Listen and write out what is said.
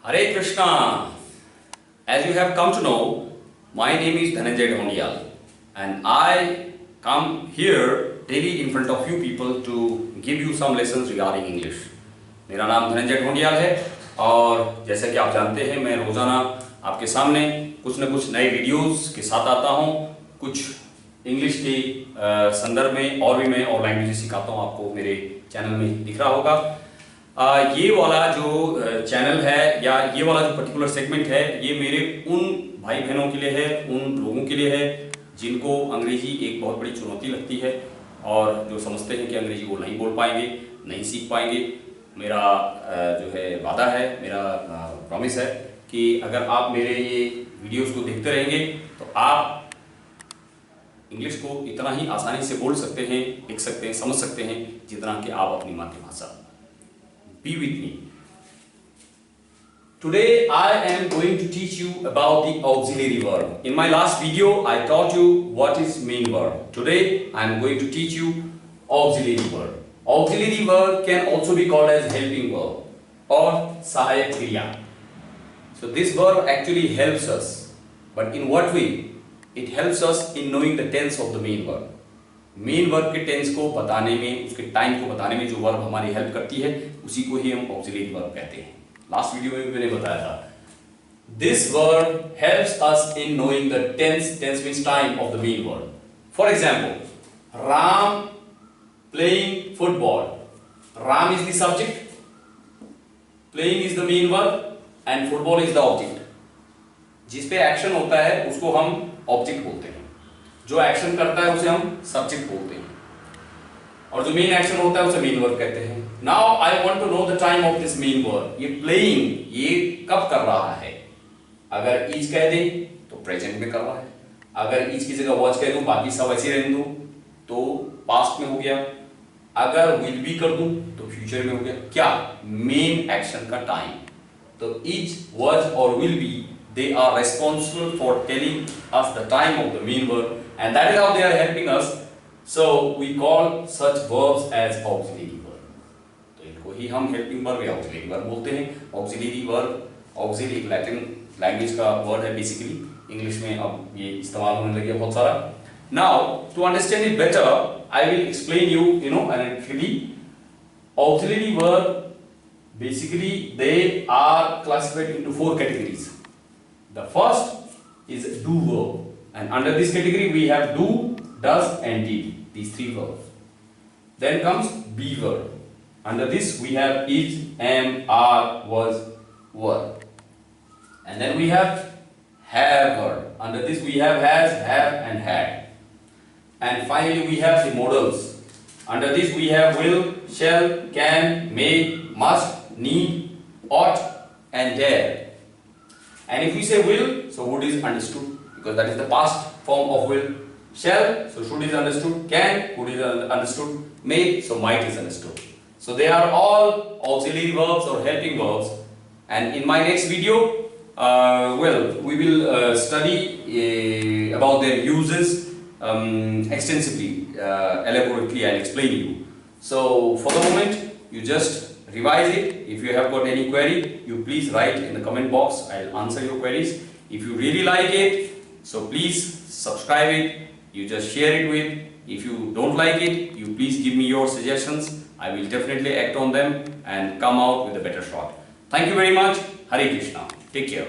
Hare Krishna. As you have come to know, my name is Dhananjay Dhondiyal and I come here daily in front of you people to give you some lessons regarding English. मेरा नाम धनंजय ढोंडियाल है और जैसा कि आप जानते हैं मैं रोज़ाना आपके सामने कुछ न कुछ नए वीडियोस के साथ आता हूं। कुछ इंग्लिश के संदर्भ में और भी मैं और लैंग्वेजेस सिखाता हूं, आपको मेरे चैनल में दिख रहा होगा। ये वाला जो चैनल है या ये वाला जो पर्टिकुलर सेगमेंट है ये मेरे उन भाई बहनों के लिए है, उन लोगों के लिए है जिनको अंग्रेजी एक बहुत बड़ी चुनौती लगती है और जो समझते हैं कि अंग्रेजी वो नहीं बोल पाएंगे, नहीं सीख पाएंगे। मेरा जो है वादा है, मेरा प्रॉमिस है कि अगर आप मेरे ये वीडियोस को देखते रहेंगे तो आप इंग्लिश को इतना ही आसानी से बोल सकते हैं, लिख सकते हैं, समझ सकते हैं जितना कि आप अपनी मातृभाषा। Be with me. Today I am going to teach you about the auxiliary verb. In my last video I taught you what is main verb. Today I am going to teach you auxiliary verb. Auxiliary verb can also be called as helping verb or sahayak kriya. So this verb actually helps us, but in what way? It helps us in knowing the tense of the main verb. Main verb के tense को बताने में, उसके time को बताने में जो verb हमारी हेल्प करती है उसी को ही हम ऑक्सिलरी वर्ब कहते हैं। लास्ट वीडियो में भी मैंने बताया था। This verb helps us in knowing the tense means time of the main verb. For example, Ram playing football. Ram is the subject, playing is the main verb and football is the object. जिस पे action होता है उसको हम object बोलते हैं, जो action करता है उसे हम सब्जेक्ट बोलते हैं और जो मेन एक्शन होता है उसे मेन वर्ब कहते हैं। Now I want to know the time of this main verb. ये प्लेइंग ये कब कर रहा है? अगर इज कह दे तो प्रेजेंट में कर रहा है, अगर इज की जगह वॉच कह दूं बाकी सब ऐसे रहने दूं तो पास्ट में हो गया, अगर विल बी कर दूं तो फ्यूचर में हो गया। क्या? मेन एक्शन का टाइम। तो इज, वॉज और will be, they are responsible for telling us the time of the main verb, and that is how they are helping us. So we call such verbs as auxiliary verb. तो इनको ही हम helping verb या auxiliary verb बोलते हैं। auxiliary verb, auxiliary Latin language का word है basically, English में अब ये इस्तेमाल होने लगे बहुत सारा। Now to understand it better, I will explain you analytically. Auxiliary verb basically they are classified into 4 categories. The first is do verb, and under this category we have do, does and did, these 3 verbs. Then comes be verb. Under this we have is, am, are, was, were. And then we have have verb. Under this we have has, have and had. And finally we have the modals. Under this we have will, shall, can, may, must, need, ought and dare. And if we say will, so would is understood because that is the past form of will. Shall, so should is understood. Can, would is understood. May, so might is understood. So they are all auxiliary verbs or helping verbs. And in my next video, we will study about their uses extensively, elaborately, and explain you. So for the moment, you just revise it. If you have got any query, you please write in the comment box. I'll answer your queries. If you really like it, so please subscribe it. You just share it with. If you don't like it, you please give me your suggestions. I will definitely act on them and come out with a better shot. Thank you very much. Hare Krishna. Take care.